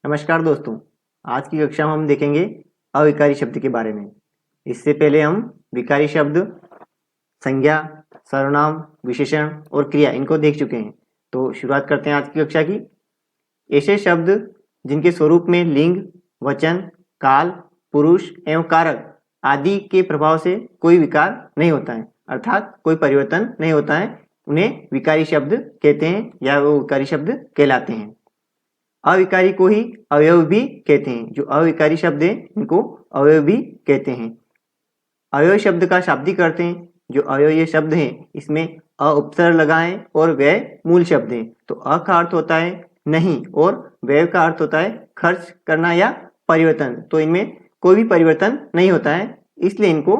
नमस्कार दोस्तों। आज की कक्षा में हम देखेंगे अविकारी शब्द के बारे में। इससे पहले हम विकारी शब्द, संज्ञा, सर्वनाम, विशेषण और क्रिया इनको देख चुके हैं। तो शुरुआत करते हैं आज की कक्षा की। ऐसे शब्द जिनके स्वरूप में लिंग, वचन, काल, पुरुष एवं कारक आदि के प्रभाव से कोई विकार नहीं होता है, अर्थात कोई परिवर्तन नहीं होता है, उन्हें विकारी शब्द कहते हैं या वो विकारी शब्द कहलाते हैं। अविकारी को ही अवयव भी कहते हैं। जो अविकारी शब्द है इनको अवयव भी कहते हैं। अवयव शब्द का शाब्दिक अर्थ है, जो अवयव शब्द है इसमें अ उपसर्ग लगाएं और व्यय मूल शब्द है। तो अ का अर्थ होता है नहीं और व्यय का अर्थ होता है खर्च करना या परिवर्तन। तो इनमें कोई भी परिवर्तन नहीं होता है, इसलिए इनको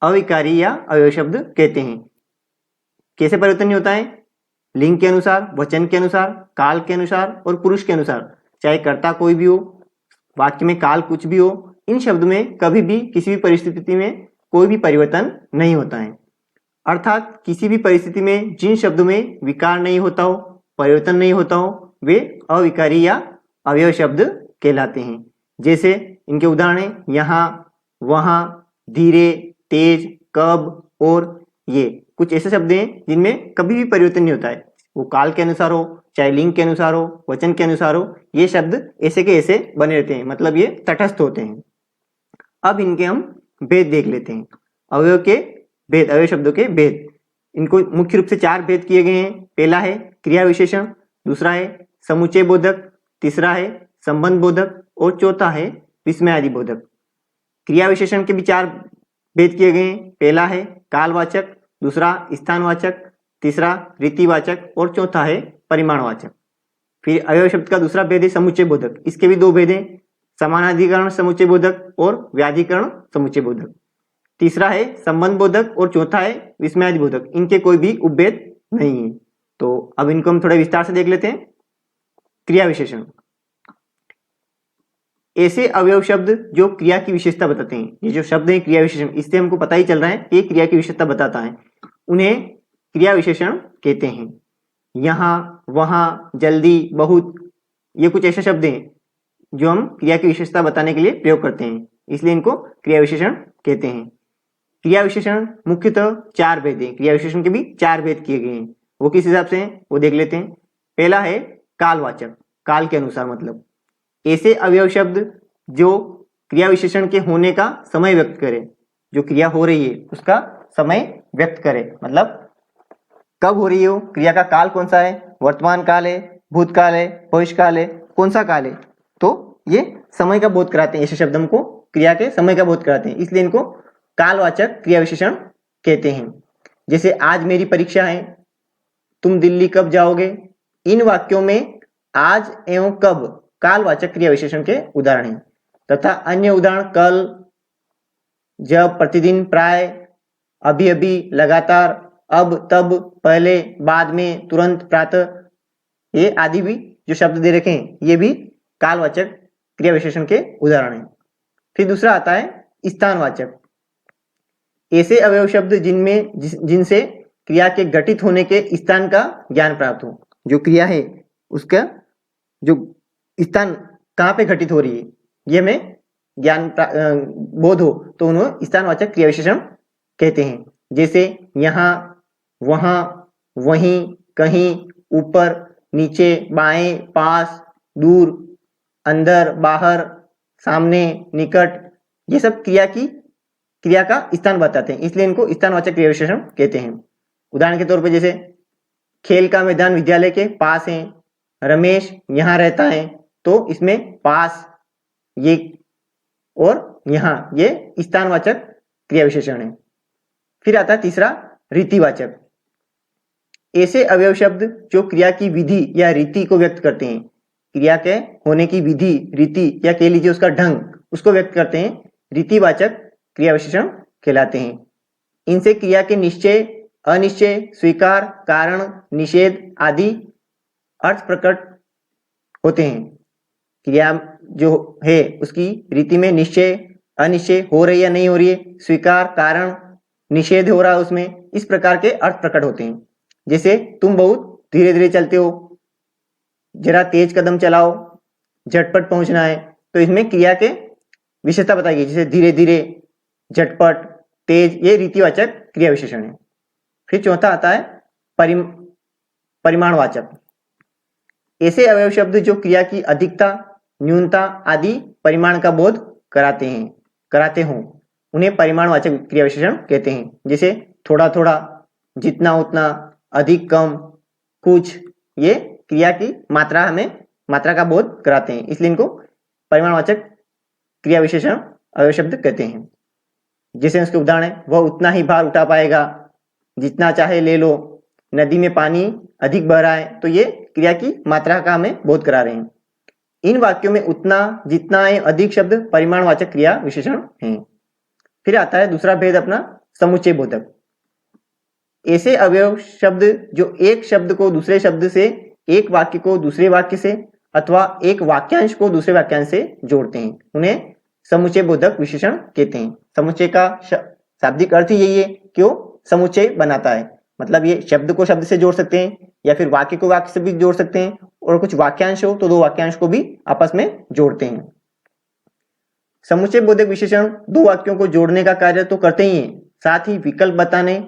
अविकारी या अवयव शब्द कहते हैं। कैसे परिवर्तन नहीं होता है? लिंग के अनुसार, वचन के अनुसार, काल के अनुसार और पुरुष के अनुसार। चाहे कर्ता कोई भी हो, वाक्य में काल कुछ भी हो, इन शब्द में कभी भी किसी भी परिस्थिति में कोई भी परिवर्तन नहीं होता है। अर्थात किसी भी परिस्थिति में जिन शब्दों में विकार नहीं होता हो, परिवर्तन नहीं होता हो, वे अविकारी या अवयव शब्द कहलाते हैं। जैसे इनके उदाहरण हैं यहाँ, वहां, धीरे, तेज, कब और ये कुछ ऐसे शब्द हैं जिनमें कभी भी परिवर्तन नहीं होता है। वो काल के अनुसार हो, चाहे लिंग के अनुसार हो, वचन के अनुसार हो, ये शब्द ऐसे के ऐसे बने रहते हैं, मतलब ये तटस्थ होते हैं। अब इनके हम भेद देख लेते हैं। अवयव के भेद, अवयव शब्दों के भेद। इनको मुख्य रूप से 4 भेद किए गए हैं। पहला है क्रिया विशेषण, दूसरा है समुच्चय बोधक, तीसरा है संबंध बोधक और चौथा है विस्मयादि बोधक। क्रिया विशेषण के भी 4 भेद किए गए हैं। पहला है कालवाचक, दूसरा स्थानवाचक, तीसरा रीतिवाचक और चौथा है परिमाणवाचक। फिर अवयव शब्द का दूसरा भेद है समुच्चय बोधक। इसके भी 2 भेद हैं, समानाधिकरण समुच्चय बोधक और व्याधिकरण समुच्चय बोधक। तीसरा है संबंध बोधक और चौथा है विस्मयादि बोधक। इनके कोई भी उपभेद नहीं है। तो अब इनको हम थोड़ा विस्तार से देख लेते हैं। क्रिया विशेषण, ऐसे अवयव शब्द जो क्रिया की विशेषता बताते हैं। ये जो शब्द है क्रिया विशेषण, इससे हमको पता ही चल रहा है कि क्रिया की विशेषता बताता है, उन्हें क्रिया विशेषण कहते हैं। यहाँ, वहां, जल्दी, बहुत, ये कुछ ऐसे शब्द हैं जो हम क्रिया की विशेषता बताने के लिए प्रयोग करते हैं, इसलिए इनको क्रिया विशेषण कहते हैं। क्रिया विशेषण मुख्यतः 4 भेद हैं। क्रिया विशेषण के भी 4 भेद किए गए हैं। वो किस हिसाब से हैं वो देख लेते हैं। पहला है कालवाचक, काल के अनुसार, मतलब ऐसे अवयव शब्द जो क्रिया विशेषण के होने का समय व्यक्त करे। जो क्रिया हो रही है उसका समय व्यक्त करे, मतलब कब हो रही है वो क्रिया का काल कौन सा है, वर्तमान काल है, भूतकाल है, भविष्यकाल है, कौन सा काल है। तो ये समय का बोध कराते हैं। ऐसे शब्द हमको क्रिया के समय का बोध कराते हैं, इसलिए इनको कालवाचक क्रिया विशेषण कहते हैं। जैसे आज मेरी परीक्षा है, तुम दिल्ली कब जाओगे। इन वाक्यों में आज एवं कब कालवाचक क्रिया विशेषण के उदाहरण हैं। तथा अन्य उदाहरण कल, जब, प्रतिदिन, प्राय, अभी अभी, लगातार, अब, तब, पहले, बाद में, तुरंत, प्रातः, ये आदि भी जो शब्द दे रखे हैं ये भी कालवाचक क्रिया विशेषण के उदाहरण हैं। फिर दूसरा आता है स्थानवाचक। ऐसे अवयव शब्द जिनसे क्रिया के घटित होने के स्थान का ज्ञान प्राप्त हो। जो क्रिया है उसका जो स्थान कहाँ पे घटित हो रही है ये हमें ज्ञान बोध हो, तो उन्हें स्थानवाचक क्रिया विशेषण कहते हैं। जैसे यहाँ, वहां, वहीं, कहीं, ऊपर, नीचे, बाएं, पास, दूर, अंदर, बाहर, सामने, निकट, ये सब क्रिया का स्थान बताते हैं, इसलिए इनको स्थानवाचक क्रिया विशेषण कहते हैं। उदाहरण के तौर पर जैसे खेल का मैदान विद्यालय के पास है, रमेश यहाँ रहता है, तो इसमें पास ये और यहाँ ये स्थानवाचक क्रिया विशेषण है। फिर आता है तीसरा रीतिवाचक। ऐसे अवयव शब्द जो क्रिया की विधि या रीति को व्यक्त करते हैं। क्रिया के होने की विधि, रीति या कह लीजिए उसका ढंग, उसको व्यक्त करते हैं, रीतिवाचक क्रिया विशेषण कहलाते हैं। इनसे क्रिया के निश्चय, अनिश्चय, स्वीकार, कारण, निषेध आदि अर्थ प्रकट होते हैं। क्रिया जो है उसकी रीति में निश्चय, अनिश्चय, हो रही या नहीं हो रही है, स्वीकार, कारण, निषेध हो रहा है उसमें, इस प्रकार के अर्थ प्रकट होते हैं। जैसे तुम बहुत धीरे धीरे चलते हो, जरा तेज कदम चलाओ, झटपट पहुंचना है, तो इसमें क्रिया के विशेषता बताई गई, जैसे धीरे धीरे, झटपट, तेज, ये रीतिवाचक क्रिया विशेषण है। फिर चौथा आता है परिमाणवाचक। ऐसे अवयव शब्द जो क्रिया की अधिकता, न्यूनता आदि परिमाण का बोध कराते हों, उन्हें परिमाणवाचक क्रिया विशेषण कहते हैं। जैसे थोड़ा थोड़ा, जितना उतना, अधिक कम, कुछ, ये क्रिया की मात्रा का बोध कराते हैं, इसलिए इनको परिमाणवाचक क्रिया विशेषण अवयव शब्द कहते हैं। जैसे उसके उदाहरण है, वह उतना ही भार उठा पाएगा, जितना चाहे ले लो, नदी में पानी अधिक बह रहा है, तो ये क्रिया की मात्रा का हमें बोध करा रहे हैं। इन वाक्यों में उतना, जितना एवं अधिक शब्द परिमाणवाचक क्रिया विशेषण हैं। फिर आता है दूसरा भेद अपना, समुच्चय बोधक। ऐसे अवयव शब्द जो एक शब्द को दूसरे शब्द से, एक वाक्य को दूसरे वाक्य से अथवा एक वाक्यांश को दूसरे वाक्यांश से जोड़ते हैं, उन्हें समुच्चय बोधक विशेषण कहते हैं। समुच्चय का शाब्दिक अर्थ ही यही है कि वो समुच्चय बनाता है, मतलब ये शब्द को शब्द से जोड़ सकते हैं या फिर वाक्य को वाक्य से भी जोड़ सकते हैं, और कुछ वाक्यांश हो तो दो वाक्यांश को भी आपस में जोड़ते हैं। समुच्चय बोधक विशेषण दो वाक्यों को जोड़ने का कार्य तो करते ही हैं, साथ ही विकल्प बताने,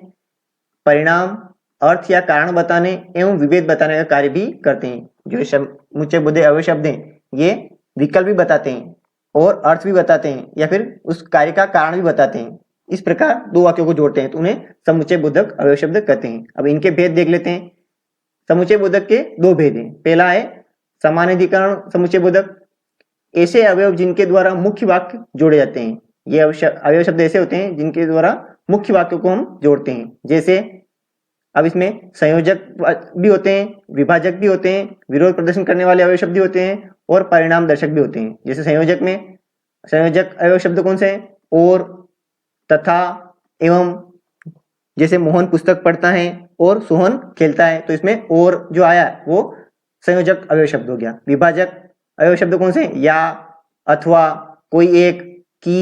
परिणाम, अर्थ या कारण बताने एवं विभेद बताने का कार्य भी करते हैं। जो समुच्चय बोधक अवयव शब्द हैं, ये विकल्प भी बताते हैं और अर्थ भी बताते हैं या फिर उस कार्य का कारण भी बताते हैं। इस प्रकार दो वाक्यों को जोड़ते हैं तो उन्हें समुच्चय बोधक अवयव शब्द कहते हैं। अब इनके भेद देख लेते हैं। समुच्चय बोधक के दो भेद हैं। पहला है समानाधिकरण समुच्चय बोधक। ऐसे अवयव जिनके द्वारा मुख्य वाक्य जोड़े जाते हैं। ये अवयव शब्द ऐसे होते हैं जिनके द्वारा मुख्य वाक्यों को हम जोड़ते हैं। जैसे अब इसमें संयोजक भी होते हैं, विभाजक भी होते हैं, विरोध प्रदर्शन करने वाले अवयव शब्द भी होते हैं और परिणाम दर्शक भी होते हैं। जैसे संयोजक में संयोजक अवयव शब्द कौन से हैं? और, तथा, एवं। जैसे मोहन पुस्तक पढ़ता है और सोहन खेलता है, तो इसमें और जो आया वो संयोजक अवयव शब्द हो गया। विभाजक अवयव शब्द कौन से? या, अथवा, कोई एक, की,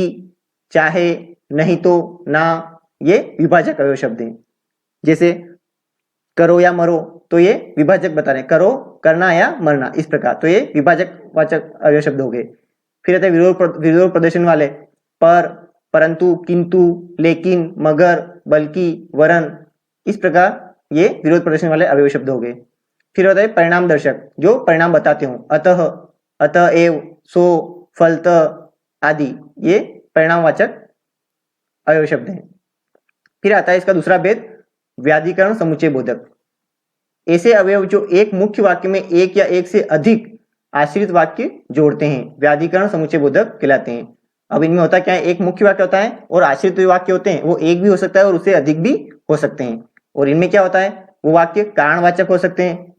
चाहे, नहीं तो, ना, ये विभाजक अवयव शब्द हैं। जैसे करो या मरो, तो ये विभाजक बता रहे हैं, करो, करना या मरना, इस प्रकार, तो ये विभाजक वाचक अवयव शब्द हो गए। फिर आते हैं विरोध प्रदर्शन वाले, पर, परंतु, किंतु, लेकिन, मगर, बल्कि, वरन, इस प्रकार ये विरोध प्रदर्शन वाले अवयव शब्द हो गए। फिर होता है परिणाम दर्शक, जो परिणाम बताते हो, अतः, अतएव, सो, फलत आदि, ये परिणामवाचक अवयव शब्द हैं। फिर आता है इसका दूसरा भेद, व्याधिकरण समुच्चय बोधक। ऐसे अवयव जो एक मुख्य वाक्य में एक या एक से अधिक आश्रित वाक्य जोड़ते हैं, व्याधिकरण समुच्चय बोधक कहलाते हैं। अब इनमें होता क्या है, एक मुख्य वाक्य होता है और आश्रित वाक्य होते हैं, वो एक भी हो सकता है और उससे अधिक भी हो सकते हैं। और इनमें क्या होता है, वो वाक्य कारणवाचक हो सकते हैं,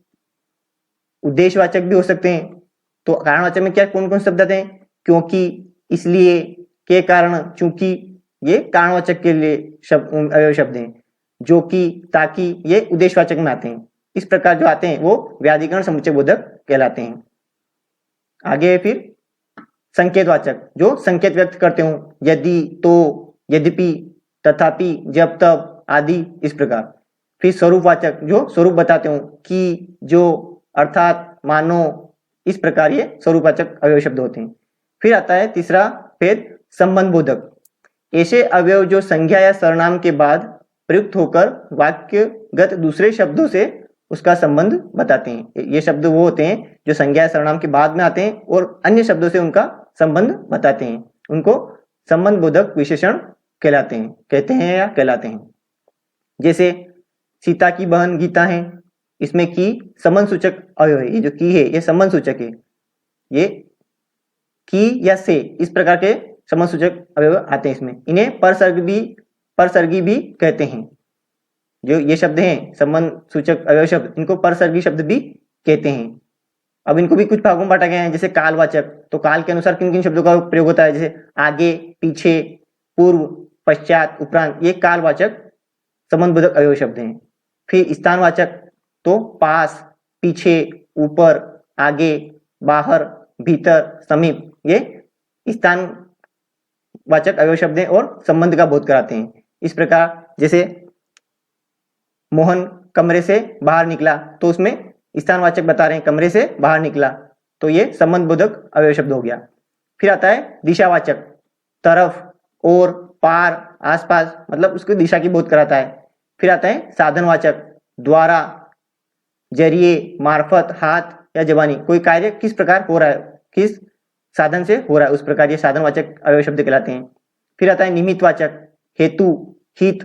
उद्देश्यवाचक भी हो सकते हैं। तो कारणवाचक में क्या कौन कौन शब्द आते हैं? क्योंकि, इसलिए, के कारण, चूंकि, ये कारणवाचक के लिए अवयव शब्द हैं। जो कि, ताकि, ये उद्देश्यवाचक में आते हैं। इस प्रकार जो आते हैं वो व्याधिकरण समुच्चय बोधक कहलाते हैं। आगे फिर संकेतवाचक, जो संकेत व्यक्त करते हो, यदि, तो, यद्यपि, तथापि, जब तब आदि, इस प्रकार। फिर स्वरूपवाचक, जो स्वरूप बताते हो, कि, जो, अर्थात, मानो, इस प्रकार ये स्वरूपवाचक अवयव शब्द होते हैं। फिर आता है तीसरा भेद, संबंध बोधक। ऐसे अवयव जो संज्ञा या सर्वनाम के बाद प्रयुक्त होकर वाक्यगत दूसरे शब्दों से उसका संबंध बताते हैं। ये शब्द वो होते हैं जो संज्ञा या सर्वनाम के बाद में आते हैं और अन्य शब्दों से उनका संबंध बताते हैं, उनको संबंध बोधक विशेषण कहलाते हैं, कहते हैं या कहलाते हैं। जैसे सीता की बहन गीता है, इसमें की संबंध सूचक अवयव है। ये जो की है ये संबंध सूचक है, ये की या से, इस प्रकार के संबंध सूचक अवयव आते हैं इसमें। इन्हें परसर्गी भी कहते हैं। जो ये शब्द हैं संबंध सूचक अवयव शब्द, इनको परसर्गी शब्द भी कहते हैं। अब इनको भी कुछ भागों में बांटा गया है। जैसे कालवाचक, तो काल के अनुसार किन किन शब्दों का प्रयोग होता है? जैसे आगे, पीछे, पूर्व, पश्चात, उपरांत, ये कालवाचक संबंध बोधक अवयव शब्द हैं। फिर स्थानवाचक, तो पास, पीछे, ऊपर, आगे, बाहर, भीतर, समीप, ये स्थान वाचक अवयव शब्द हैं और संबंध का बोध कराते हैं। इस प्रकार जैसे मोहन कमरे से बाहर निकला, तो उसमें स्थानवाचक बता रहे हैं, कमरे से बाहर निकला, तो ये संबंध बोधक अवयव शब्द हो गया। फिर आता है दिशावाचक, तरफ, और, पार, आसपास, मतलब उसकी दिशा की बोध कराता है। फिर आता है साधनवाचक, द्वारा, जरिए, मार्फत, हाथ या जबानी, कोई कार्य किस प्रकार हो रहा है, किस साधन से हो रहा है, उस प्रकार ये साधनवाचक अवयव शब्द कहलाते हैं। फिर आता है निमित्तवाचक, हेतु, हित,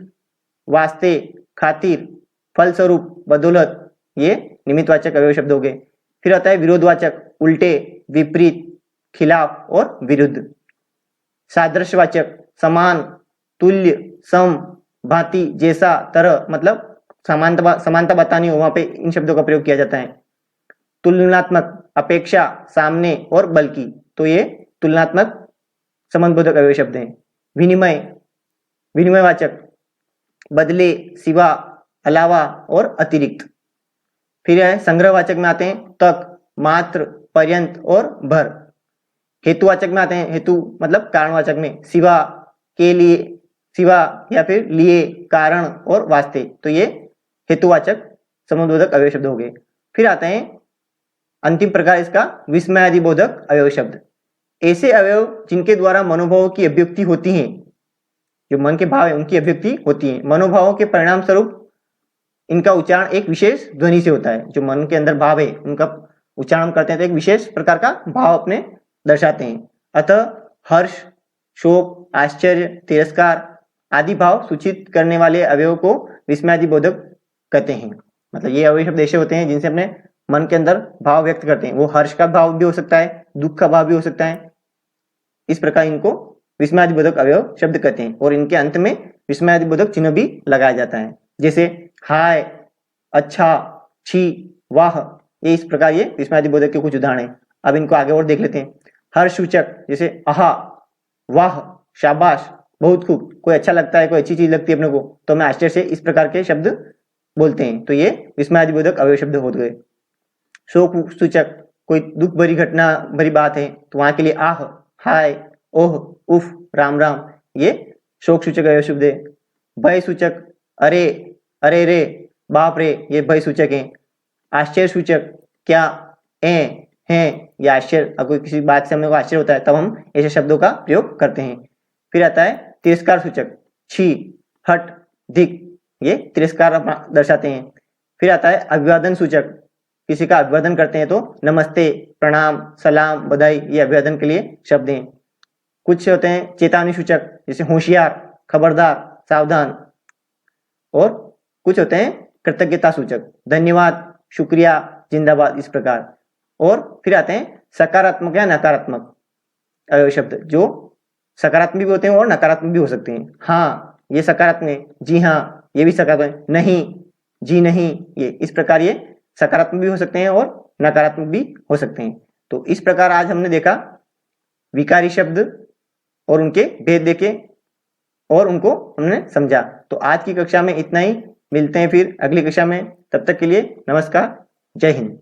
वास्ते, खातिर, फलस्वरूप, बदौलत, ये निमित्तवाचक अवयव शब्द हो गए। फिर आता है विरोधवाचक, उल्टे, विपरीत, खिलाफ और विरुद्ध। सादृश्यवाचक, समान, तुल्य, सम, भांति, जैसा, तरह, मतलब समानता बतानी हो वहां पे इन शब्दों का प्रयोग किया जाता है। तुलनात्मक, अपेक्षा, सामने और बल्कि, तो ये तुलनात्मक संबंधबोधक अवयव शब्द हैं। विनिमय, विनिमयवाचक, बदले, सिवा, अलावा और अतिरिक्त। फिर है संग्रहवाचक में आते हैं तक, मात्र, पर्यंत और भर। हेतुवाचक में आते हैं हेतु मतलब कारणवाचक में सिवा, के लिए, सिवा या फिर लिए, कारण और वास्ते, तो ये हेतुवाचक संबंधबोधक अवयव शब्द हो गए। फिर आते हैं अंतिम प्रकार इसका विस्मयादिबोधक अवयव शब्द। ऐसे अवयव जिनके द्वारा मनोभावों की अभिव्यक्ति होती है, जो मन के भाव है उनकी अभिव्यक्ति होती है। मनोभावों के परिणाम स्वरूप इनका उच्चारण एक विशेष ध्वनि से होता है। जो मन के अंदर भाव है उनका उच्चारण करते हैं तो एक विशेष प्रकार का भाव अपने दर्शाते हैं। अतः हर्ष, शोक, आश्चर्य, तिरस्कार आदि भाव सूचित करने वाले अवयव को विस्मयादिबोधक कहते हैं। मतलब ये अवयव शब्द ऐसे होते हैं जिनसे अपने मन के अंदर भाव व्यक्त करते हैं। वो हर्ष का भाव भी हो सकता है, दुख का भाव भी हो सकता है। इस प्रकार इनको विस्मयादिबोधक अवयव शब्द कहते हैं और इनके अंत में विस्मयादिबोधक चिन्ह भी लगाया जाता है, जैसे हाय, अच्छा, छी, वाह। ये इस प्रकार ये विस्मयादिबोधक के कुछ उदाहरण हैं। अब इनको आगे और देख लेते हैं। हर्ष सूचक जैसे आहा, वाह, शाबाश, बहुत खूब। कोई अच्छा लगता है, कोई अच्छी चीज लगती है अपने को, तो मैं आश्चर्य से इस प्रकार के शब्द बोलते हैं, तो ये विस्मयादिबोधक अवयव शब्द हो गए। शोक सूचक, कोई दुख भरी घटना भरी बात है तो वहां के लिए आह, हाय, ओह, उफ, राम राम, ये शोक सूचक अवयव शब्द है। भय सूचक, अरे, अरे रे, बाप रे, ये भय सूचक है। आश्चर्य सूचक, क्या, है, या आश्चर्य, अगर कोई किसी बात से हमें आश्चर्य होता है तब हम ऐसे शब्दों का प्रयोग करते हैं। फिर आता है तिरस्कार सूचक, छी, हट, धिक, ये तिरस्कार दर्शाते हैं। फिर आता है अभिवादन सूचक, किसी का अभिवादन करते हैं तो नमस्ते, प्रणाम, सलाम, बधाई, ये अभिवादन के लिए शब्द हैं। कुछ होते हैं चेतावनी सूचक जैसे होशियार, खबरदार, सावधान। और कुछ होते हैं कृतज्ञता सूचक, धन्यवाद, शुक्रिया, जिंदाबाद, इस प्रकार। और फिर आते हैं सकारात्मक या नकारात्मक अवयव शब्द, जो सकारात्मक भी होते हैं और नकारात्मक भी हो सकते हैं। हाँ, ये सकारात्मक है, जी हाँ, ये भी सकारात्मक है, नहीं, जी नहीं, ये इस प्रकार ये सकारात्मक भी हो सकते हैं और नकारात्मक भी हो सकते हैं। तो इस प्रकार आज हमने देखा विकारी शब्द और उनके भेद देखे और उनको हमने समझा। तो आज की कक्षा में इतना ही, मिलते हैं फिर अगली कक्षा में। तब तक के लिए नमस्कार, जय हिंद।